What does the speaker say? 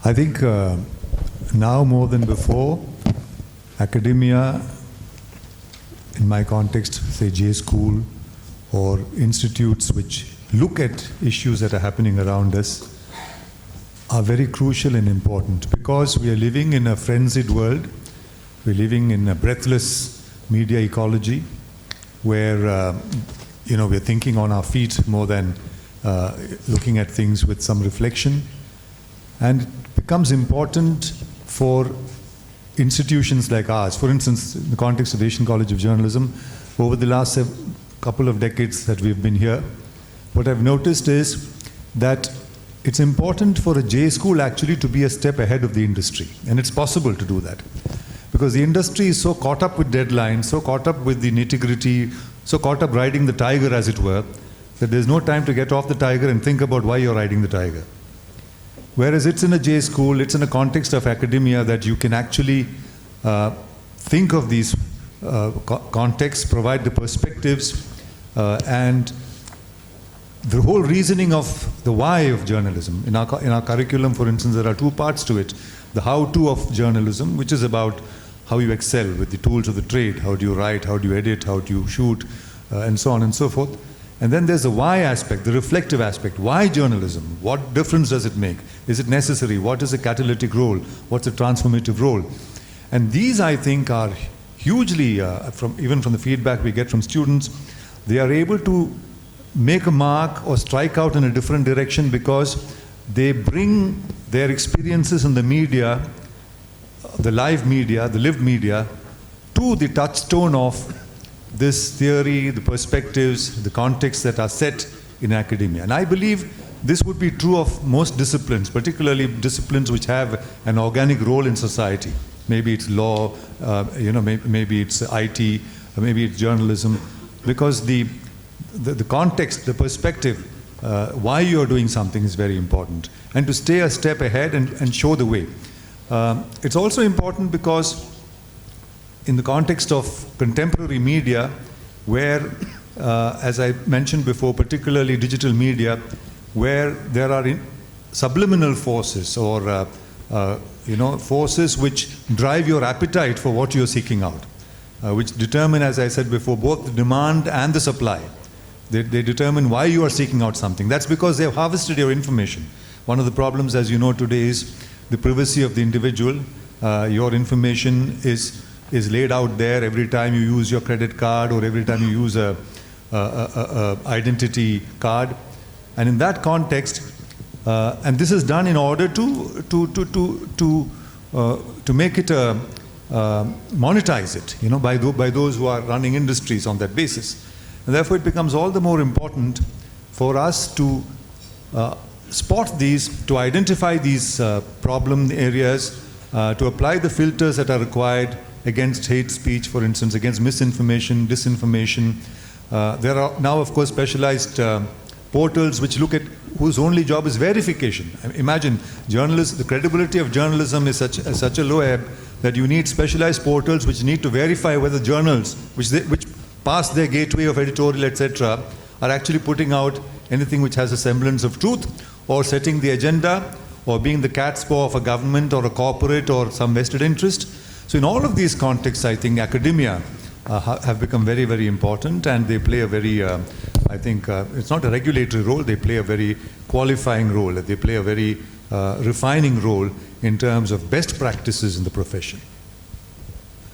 I think now more than before, academia, in my context, say J School, or institutes which look at issues that are happening around us, are very crucial and important, because we are living in a frenzied world. We're living in a breathless media ecology where we're thinking on our feet more than looking at things with some reflection. And it becomes important for institutions like ours. For instance, in the context of the Asian College of Journalism, over the last couple of decades that we've been here, what I've noticed is that it's important for a J school actually to be a step ahead of the industry. And it's possible to do that. Because the industry is so caught up with deadlines, so caught up with the nitty-gritty, so caught up riding the tiger, as it were, that there's no time to get off the tiger and think about why you're riding the tiger. Whereas it's in a J school, it's in a context of academia that you can actually think of these contexts, provide the perspectives, and the whole reasoning of the why of journalism. In our curriculum, for instance, there are two parts to it. The how-to of journalism, which is about how you excel with the tools of the trade. How do you write, how do you edit, how do you shoot, and so on and so forth. And then there's the why aspect, the reflective aspect. Why journalism? What difference does it make? Is it necessary? What is a catalytic role? What's a transformative role? And these, I think, are hugely, even from the feedback we get from students, they are able to make a mark or strike out in a different direction because they bring their experiences in the media, the live media, the lived media, to the touchstone of this theory, the perspectives, the contexts that are set in academia. And I believe this would be true of most disciplines, particularly disciplines which have an organic role in society. Maybe it's law, maybe it's IT, maybe it's journalism, because the context, the perspective, why you're doing something is very important. And to stay a step ahead and show the way. It's also important because in the context of contemporary media, where, as I mentioned before, particularly digital media, where there are subliminal forces or forces which drive your appetite for what you're seeking out, which determine, as I said before, both the demand and the supply. They determine why you are seeking out something. That's because they have harvested your information. One of the problems, as you know today, is the privacy of the individual. Your information is laid out there every time you use your credit card or every time you use a identity card. And in that context, and this is done in order to make it monetize it, by those who are running industries on that basis. And therefore, it becomes all the more important for us to spot these, to identify these problem areas, to apply the filters that are required against hate speech, for instance, against misinformation, disinformation. There are now, of course, specialized portals which look at whose only job is verification. Imagine, the credibility of journalism is such a low ebb that you need specialized portals which need to verify whether journals, which pass their gateway of editorial, etc., are actually putting out anything which has a semblance of truth, or setting the agenda, or being the cat's paw of a government or a corporate or some vested interest. So in all of these contexts, I think academia have become very, very important, and they play a very, I think, it's not a regulatory role, they play a very qualifying role, they play a very refining role in terms of best practices in the profession.